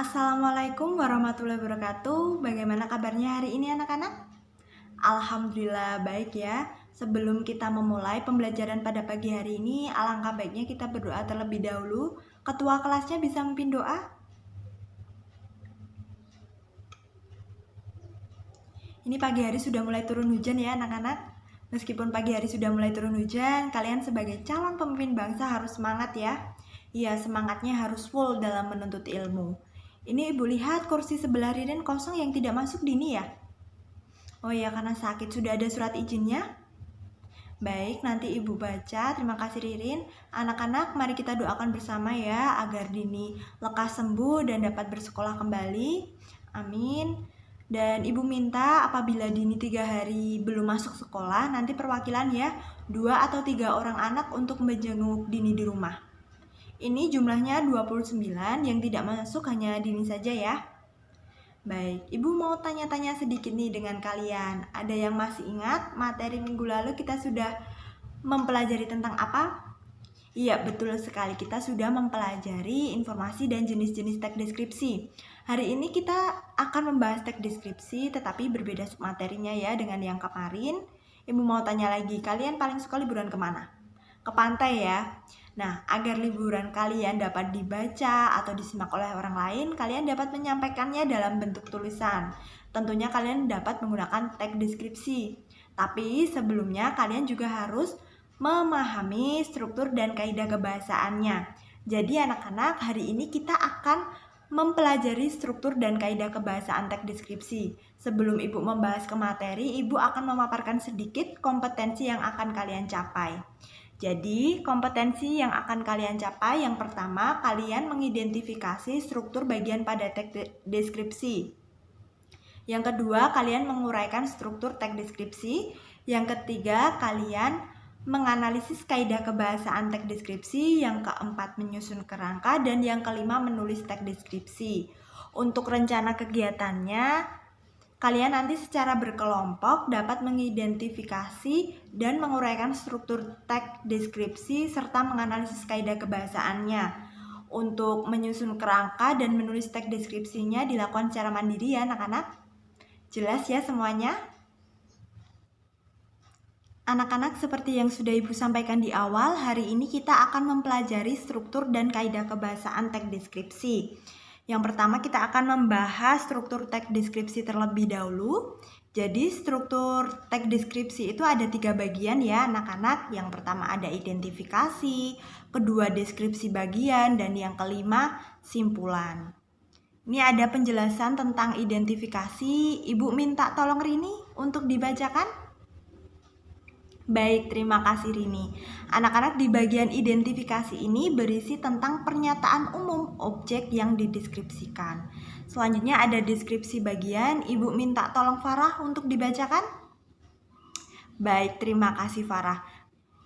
Assalamualaikum warahmatullahi wabarakatuh. Bagaimana kabarnya hari ini anak-anak? Alhamdulillah baik ya. Sebelum kita memulai pembelajaran pada pagi hari ini, alangkah baiknya kita berdoa terlebih dahulu. Ketua kelasnya bisa memimpin doa? Ini pagi hari sudah mulai turun hujan ya anak-anak. Meskipun pagi hari sudah mulai turun hujan, kalian sebagai calon pemimpin bangsa harus semangat ya. Iya, semangatnya harus full dalam menuntut ilmu. Ini Ibu lihat kursi sebelah Ririn kosong yang tidak masuk Dini ya? Oh iya, karena sakit. Sudah ada surat izinnya? Baik, nanti Ibu baca. Terima kasih Ririn. Anak-anak, mari kita doakan bersama ya agar Dini lekas sembuh dan dapat bersekolah kembali. Amin. Dan Ibu minta apabila Dini 3 hari belum masuk sekolah, nanti perwakilan ya 2 atau 3 orang anak untuk menjenguk Dini di rumah. Ini jumlahnya 29, yang tidak masuk hanya Dini saja ya. Baik, Ibu mau tanya-tanya sedikit nih dengan kalian. Ada yang masih ingat materi minggu lalu kita sudah mempelajari tentang apa? Iya, betul sekali. Kita sudah mempelajari informasi dan jenis-jenis teks deskripsi. Hari ini kita akan membahas teks deskripsi, tetapi berbeda materinya ya dengan yang kemarin. Ibu mau tanya lagi, kalian paling suka liburan kemana? Ke pantai ya. Nah, agar liburan kalian dapat dibaca atau disimak oleh orang lain, kalian dapat menyampaikannya dalam bentuk tulisan. Tentunya kalian dapat menggunakan teks deskripsi. Tapi sebelumnya kalian juga harus memahami struktur dan kaidah kebahasaannya. Jadi anak-anak, hari ini kita akan mempelajari struktur dan kaidah kebahasaan teks deskripsi. Sebelum Ibu membahas ke materi, Ibu akan memaparkan sedikit kompetensi yang akan kalian capai. Jadi, kompetensi yang akan kalian capai, yang pertama, kalian mengidentifikasi struktur bagian pada teks deskripsi. Yang kedua, kalian menguraikan struktur teks deskripsi. Yang ketiga, kalian menganalisis kaidah kebahasaan teks deskripsi. Yang keempat, menyusun kerangka. Dan yang kelima, menulis teks deskripsi. Untuk rencana kegiatannya, kalian nanti secara berkelompok dapat mengidentifikasi dan menguraikan struktur teks deskripsi serta menganalisis kaidah kebahasaannya. Untuk menyusun kerangka dan menulis teks deskripsinya dilakukan secara mandiri ya anak-anak. Jelas ya semuanya? Anak-anak, seperti yang sudah Ibu sampaikan di awal, hari ini kita akan mempelajari struktur dan kaidah kebahasaan teks deskripsi. Yang pertama kita akan membahas struktur teks deskripsi terlebih dahulu. Jadi struktur teks deskripsi itu ada 3 bagian ya anak-anak. Yang pertama ada identifikasi, kedua deskripsi bagian, dan yang kelima simpulan. Ini ada penjelasan tentang identifikasi. Ibu minta tolong Rini untuk dibacakan. Baik, terima kasih Rini. Anak-anak, di bagian identifikasi ini berisi tentang pernyataan umum objek yang dideskripsikan. Selanjutnya ada deskripsi bagian. Ibu minta tolong Farah untuk dibacakan. Baik, terima kasih Farah.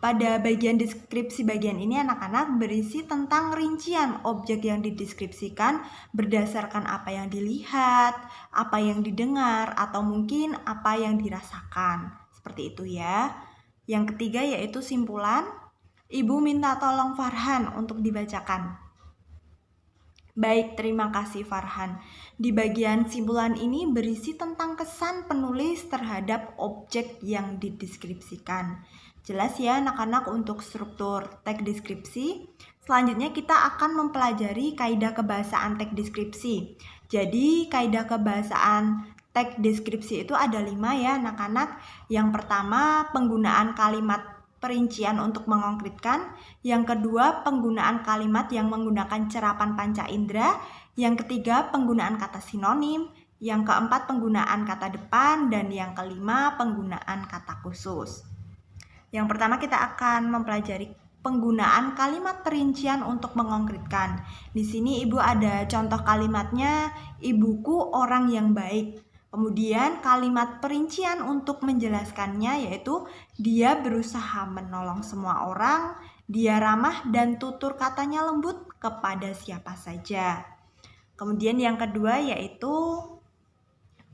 Pada bagian deskripsi bagian ini anak-anak berisi tentang rincian objek yang dideskripsikan berdasarkan apa yang dilihat, apa yang didengar, atau mungkin apa yang dirasakan. Seperti itu ya. Yang ketiga yaitu simpulan. Ibu minta tolong Farhan untuk dibacakan. Baik, terima kasih Farhan. Di bagian simpulan ini berisi tentang kesan penulis terhadap objek yang dideskripsikan. Jelas ya anak-anak untuk struktur teks deskripsi. Selanjutnya kita akan mempelajari kaidah kebahasaan teks deskripsi. Jadi kaidah kebahasaan teks deskripsi itu ada 5 ya anak-anak. Yang pertama, penggunaan kalimat perincian untuk mengonkretkan. Yang kedua, penggunaan kalimat yang menggunakan cerapan panca indera. Yang ketiga, penggunaan kata sinonim. Yang keempat, penggunaan kata depan. Dan yang kelima, penggunaan kata khusus. Yang pertama kita akan mempelajari penggunaan kalimat perincian untuk mengonkretkan. Di sini Ibu ada contoh kalimatnya, ibuku orang yang baik. Kemudian kalimat perincian untuk menjelaskannya yaitu dia berusaha menolong semua orang, dia ramah dan tutur katanya lembut kepada siapa saja. Kemudian yang kedua yaitu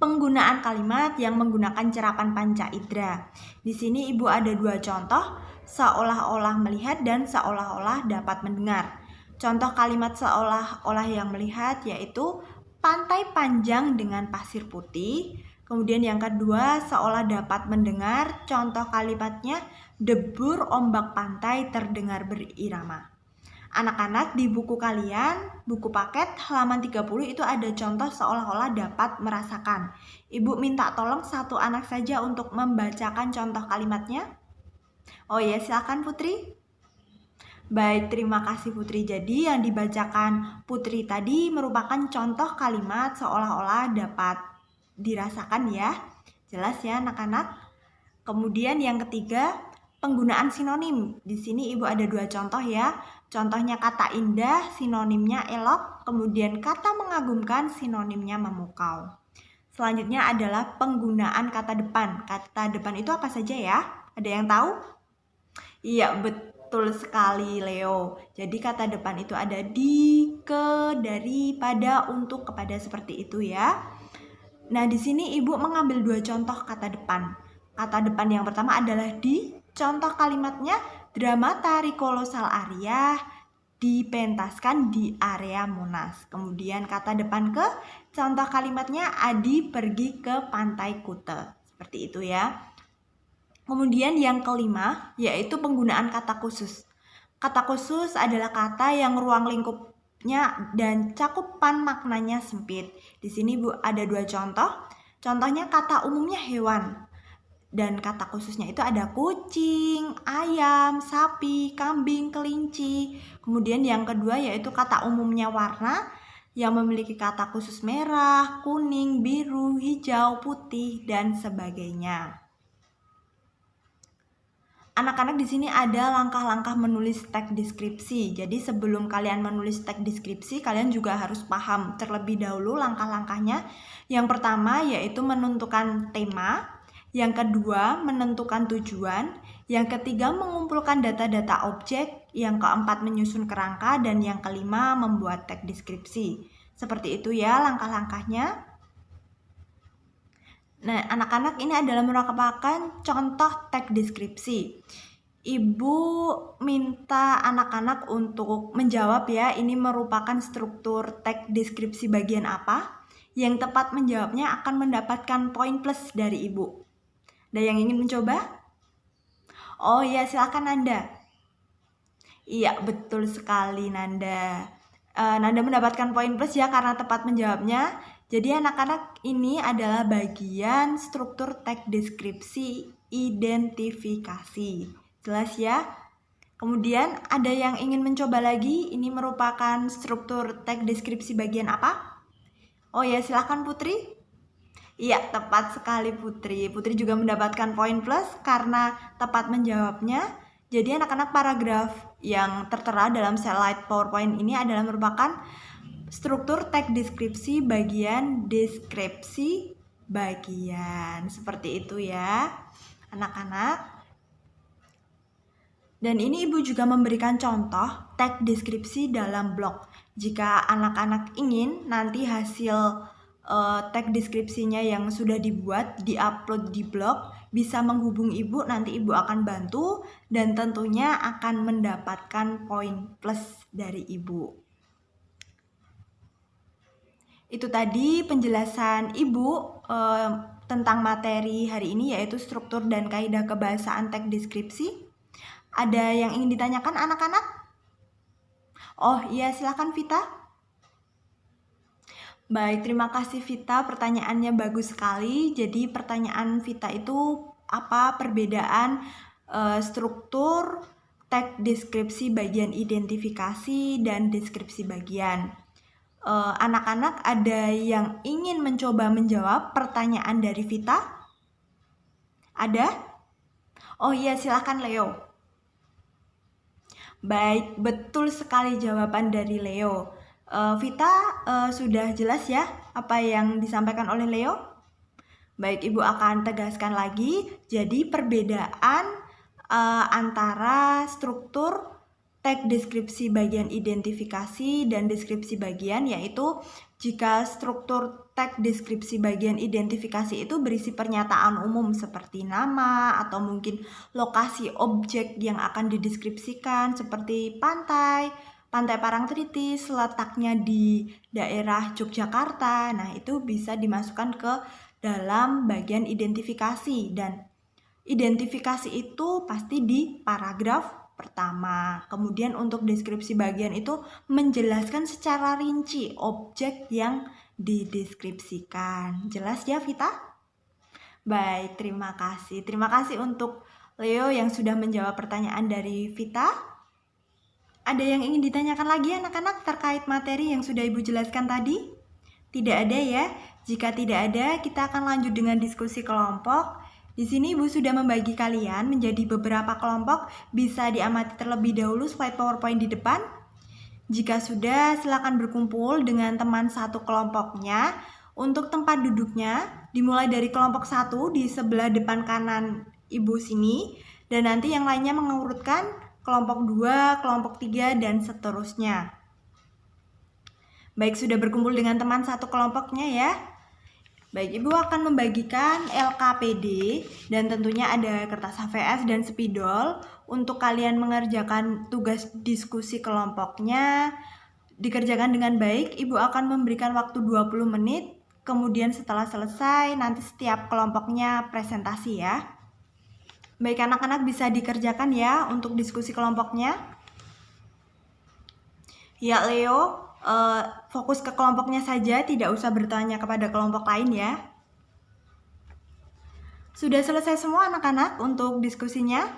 penggunaan kalimat yang menggunakan cerapan panca indera. Di sini Ibu ada 2 contoh, seolah-olah melihat dan seolah-olah dapat mendengar. Contoh kalimat seolah-olah yang melihat yaitu pantai panjang dengan pasir putih. Kemudian yang kedua, seolah dapat mendengar. Contoh kalimatnya, debur ombak pantai terdengar berirama. Anak-anak, di buku kalian, buku paket halaman 30 itu ada contoh seolah-olah dapat merasakan. Ibu minta tolong satu anak saja untuk membacakan contoh kalimatnya. Oh ya, silakan Putri. Baik, terima kasih Putri. Jadi yang dibacakan Putri tadi merupakan contoh kalimat seolah-olah dapat dirasakan ya. Jelas ya anak-anak? Kemudian yang ketiga, penggunaan sinonim. Di sini Ibu ada dua contoh ya. Contohnya kata indah, sinonimnya elok. Kemudian kata mengagumkan, sinonimnya memukau. Selanjutnya adalah penggunaan kata depan. Kata depan itu apa saja ya? Ada yang tahu? Iya, betul sekali Leo. Jadi kata depan itu ada di, ke, dari, pada, untuk, kepada, seperti itu ya. Nah, di sini Ibu mengambil dua contoh kata depan. Kata depan yang pertama adalah di. Contoh kalimatnya, drama tari kolosal Arya dipentaskan di area Monas. Kemudian kata depan ke, contoh kalimatnya Adi pergi ke Pantai Kute. Seperti itu ya. Kemudian yang kelima yaitu penggunaan kata khusus. Kata khusus adalah kata yang ruang lingkupnya dan cakupan maknanya sempit. Di sini Bu ada dua contoh. Contohnya kata umumnya hewan. Dan kata khususnya itu ada kucing, ayam, sapi, kambing, kelinci. Kemudian yang kedua yaitu kata umumnya warna yang memiliki kata khusus merah, kuning, biru, hijau, putih, dan sebagainya. Anak-anak di sini ada langkah-langkah menulis teks deskripsi. Jadi sebelum kalian menulis teks deskripsi, kalian juga harus paham terlebih dahulu langkah-langkahnya. Yang pertama yaitu menentukan tema, yang kedua menentukan tujuan, yang ketiga mengumpulkan data-data objek, yang keempat menyusun kerangka, dan yang kelima membuat teks deskripsi. Seperti itu ya langkah-langkahnya. Nah, anak-anak ini adalah merupakan contoh teks deskripsi. Ibu minta anak-anak untuk menjawab ya, ini merupakan struktur teks deskripsi bagian apa. Yang tepat menjawabnya akan mendapatkan poin plus dari Ibu. Ada yang ingin mencoba? Oh iya, silakan Nanda. Iya, betul sekali Nanda. Nanda mendapatkan poin plus ya karena tepat menjawabnya. Jadi anak-anak ini adalah bagian struktur teks deskripsi identifikasi. Jelas ya? Kemudian ada yang ingin mencoba lagi, ini merupakan struktur teks deskripsi bagian apa? Oh ya, silakan Putri. Iya, tepat sekali Putri. Putri juga mendapatkan poin plus karena tepat menjawabnya. Jadi anak-anak paragraf yang tertera dalam slide PowerPoint ini adalah merupakan struktur teks deskripsi bagian deskripsi bagian. Seperti itu ya anak-anak. Dan ini Ibu juga memberikan contoh teks deskripsi dalam blog. Jika anak-anak ingin nanti hasil teks deskripsinya yang sudah dibuat diupload di blog, bisa menghubungi Ibu, nanti Ibu akan bantu dan tentunya akan mendapatkan poin plus dari Ibu. Itu tadi penjelasan Ibu tentang materi hari ini yaitu struktur dan kaidah kebahasaan teks deskripsi. Ada yang ingin ditanyakan anak-anak? Oh iya, silakan Vita. Baik, terima kasih Vita, pertanyaannya bagus sekali. Jadi pertanyaan Vita itu apa perbedaan struktur teks deskripsi bagian identifikasi dan deskripsi bagian. Anak-anak ada yang ingin mencoba menjawab pertanyaan dari Vita? Ada? Oh iya, silakan Leo. Baik, betul sekali jawaban dari Leo. Vita, sudah jelas ya apa yang disampaikan oleh Leo? Baik, Ibu akan tegaskan lagi. Jadi perbedaan antara struktur teks deskripsi bagian identifikasi dan deskripsi bagian yaitu jika struktur teks deskripsi bagian identifikasi itu berisi pernyataan umum seperti nama atau mungkin lokasi objek yang akan dideskripsikan seperti pantai, Pantai Parangtritis letaknya di daerah Yogyakarta. Nah, itu bisa dimasukkan ke dalam bagian identifikasi, dan identifikasi itu pasti di paragraf pertama. Kemudian untuk deskripsi bagian itu menjelaskan secara rinci objek yang dideskripsikan. Jelas ya, Vita? Baik, terima kasih. Terima kasih untuk Leo yang sudah menjawab pertanyaan dari Vita. Ada yang ingin ditanyakan lagi anak-anak terkait materi yang sudah Ibu jelaskan tadi? Tidak ada ya? Jika tidak ada, kita akan lanjut dengan diskusi kelompok. Di sini Ibu sudah membagi kalian menjadi beberapa kelompok. Bisa diamati terlebih dahulu slide PowerPoint di depan. Jika sudah, silakan berkumpul dengan teman satu kelompoknya. Untuk tempat duduknya, dimulai dari kelompok 1 di sebelah depan kanan Ibu sini. Dan nanti yang lainnya mengurutkan kelompok 2, kelompok 3, dan seterusnya. Baik, sudah berkumpul dengan teman satu kelompoknya ya. Baik, Ibu akan membagikan LKPD dan tentunya ada kertas HVS dan spidol untuk kalian mengerjakan tugas diskusi kelompoknya. Dikerjakan dengan baik, Ibu akan memberikan waktu 20 menit. Kemudian setelah selesai, nanti setiap kelompoknya presentasi ya. Baik, anak-anak bisa dikerjakan ya untuk diskusi kelompoknya. Ya, Leo, fokus ke kelompoknya saja, tidak usah bertanya kepada kelompok lain ya. Sudah selesai semua anak-anak untuk diskusinya?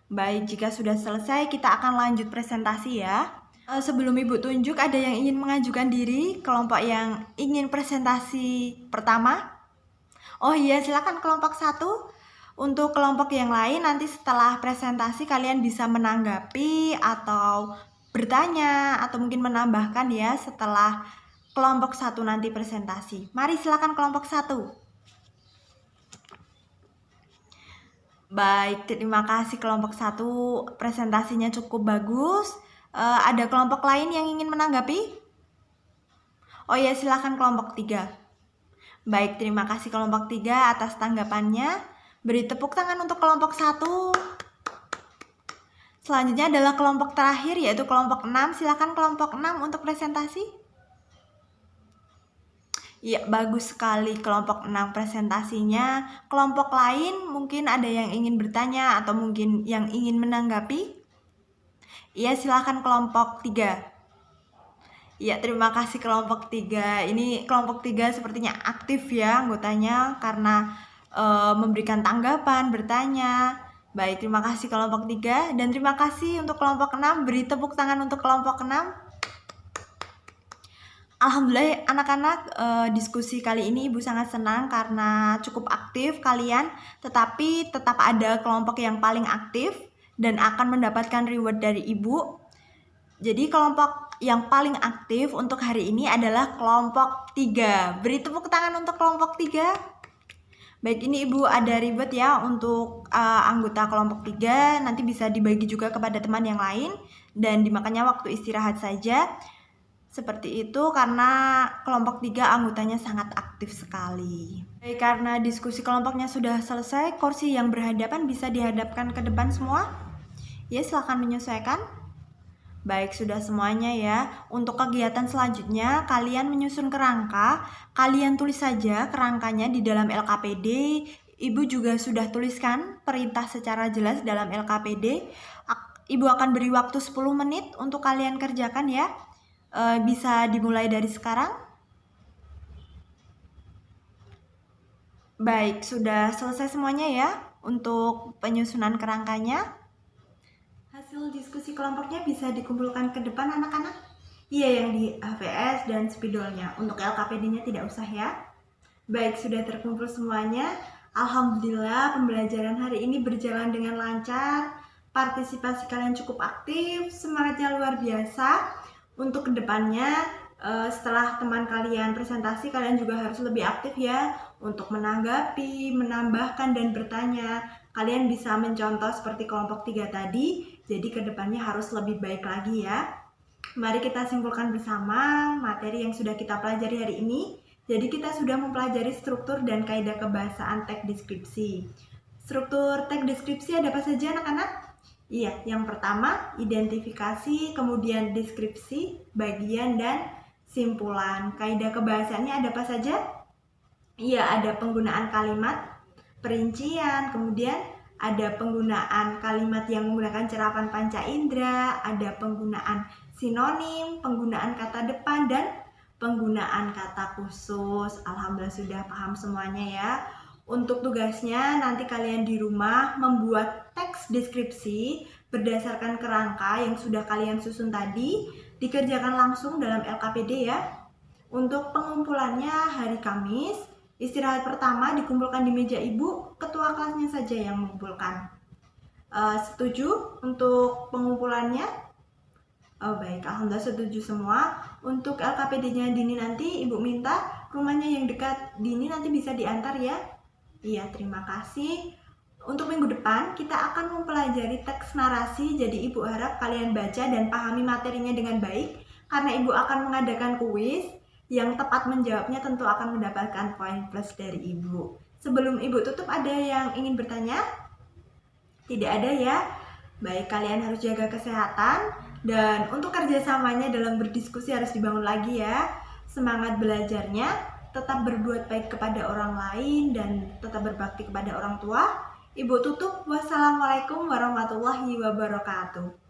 Baik, jika sudah selesai kita akan lanjut presentasi ya. Sebelum Ibu tunjuk, ada yang ingin mengajukan diri, kelompok yang ingin presentasi pertama? Oh iya, silakan kelompok 1. Untuk kelompok yang lain, nanti setelah presentasi kalian bisa menanggapi atau bertanya atau mungkin menambahkan ya setelah kelompok 1 nanti presentasi. Mari silakan kelompok 1. Baik, terima kasih kelompok 1, presentasinya cukup bagus. Ada kelompok lain yang ingin menanggapi? Oh ya, silakan kelompok 3. Baik, terima kasih kelompok 3 atas tanggapannya. Beri tepuk tangan untuk kelompok 1. Selanjutnya adalah kelompok terakhir yaitu kelompok 6. Silakan kelompok 6 untuk presentasi. Ya, bagus sekali kelompok 6 presentasinya. Kelompok lain mungkin ada yang ingin bertanya atau mungkin yang ingin menanggapi? Iya, silakan kelompok 3. Ya, terima kasih kelompok 3. Ini kelompok 3 sepertinya aktif ya anggotanya karena memberikan tanggapan, bertanya. Baik, terima kasih kelompok 3 dan terima kasih untuk kelompok 6. Beri tepuk tangan untuk kelompok 6. Alhamdulillah anak-anak, diskusi kali ini Ibu sangat senang karena cukup aktif kalian, tetapi tetap ada kelompok yang paling aktif dan akan mendapatkan reward dari Ibu. Jadi kelompok yang paling aktif untuk hari ini adalah kelompok 3. Beri tepuk tangan untuk kelompok 3. Baik, ini Ibu ada reward ya untuk anggota kelompok 3. Nanti bisa dibagi juga kepada teman yang lain dan dimakannya waktu istirahat saja. Seperti itu karena kelompok 3 anggotanya sangat aktif sekali. Baik, karena diskusi kelompoknya sudah selesai, kursi yang berhadapan bisa dihadapkan ke depan semua. Ya, silakan menyesuaikan. Baik, sudah semuanya ya. Untuk kegiatan selanjutnya, kalian menyusun kerangka. Kalian tulis saja kerangkanya di dalam LKPD. Ibu juga sudah tuliskan perintah secara jelas dalam LKPD. Ibu akan beri waktu 10 menit untuk kalian kerjakan ya. Bisa dimulai dari sekarang. Baik, sudah selesai semuanya ya untuk penyusunan kerangkanya. Hasil diskusi kelompoknya bisa dikumpulkan ke depan anak-anak. Iya, yang di HVS dan spidolnya. Untuk LKPD-nya tidak usah ya. Baik, sudah terkumpul semuanya. Alhamdulillah pembelajaran hari ini berjalan dengan lancar. Partisipasi kalian cukup aktif, semangatnya luar biasa. Untuk kedepannya, setelah teman kalian presentasi, kalian juga harus lebih aktif ya untuk menanggapi, menambahkan, dan bertanya. Kalian bisa mencontoh seperti kelompok 3 tadi, jadi kedepannya harus lebih baik lagi ya. Mari kita simpulkan bersama materi yang sudah kita pelajari hari ini. Jadi kita sudah mempelajari struktur dan kaidah kebahasaan teks deskripsi. Struktur teks deskripsi ada apa saja anak-anak? Iya, yang pertama identifikasi, kemudian deskripsi, bagian, dan simpulan. Kaidah kebahasaannya ada apa saja? Iya, ada penggunaan kalimat, perincian, kemudian ada penggunaan kalimat yang menggunakan cerapan panca indera, ada penggunaan sinonim, penggunaan kata depan, dan penggunaan kata khusus. Alhamdulillah sudah paham semuanya ya. Untuk tugasnya nanti kalian di rumah membuat teks deskripsi berdasarkan kerangka yang sudah kalian susun tadi, dikerjakan langsung dalam LKPD ya. Untuk pengumpulannya hari Kamis, istirahat pertama dikumpulkan di meja ibu, ketua kelasnya saja yang mengumpulkan. Setuju untuk pengumpulannya? Oh baik, alhamdulillah setuju semua. Untuk LKPD-nya Dini nanti ibu minta rumahnya yang dekat Dini nanti bisa diantar ya. Iya, terima kasih. Untuk minggu depan kita akan mempelajari teks narasi, jadi ibu harap kalian baca dan pahami materinya dengan baik, karena ibu akan mengadakan kuis. Yang tepat menjawabnya tentu akan mendapatkan poin plus dari ibu. Sebelum ibu tutup, ada yang ingin bertanya? Tidak ada ya? Baik, kalian harus jaga kesehatan, dan untuk kerjasamanya dalam berdiskusi harus dibangun lagi ya. Semangat belajarnya, tetap berbuat baik kepada orang lain, dan tetap berbakti kepada orang tua. Ibu tutup, wassalamualaikum warahmatullahi wabarakatuh.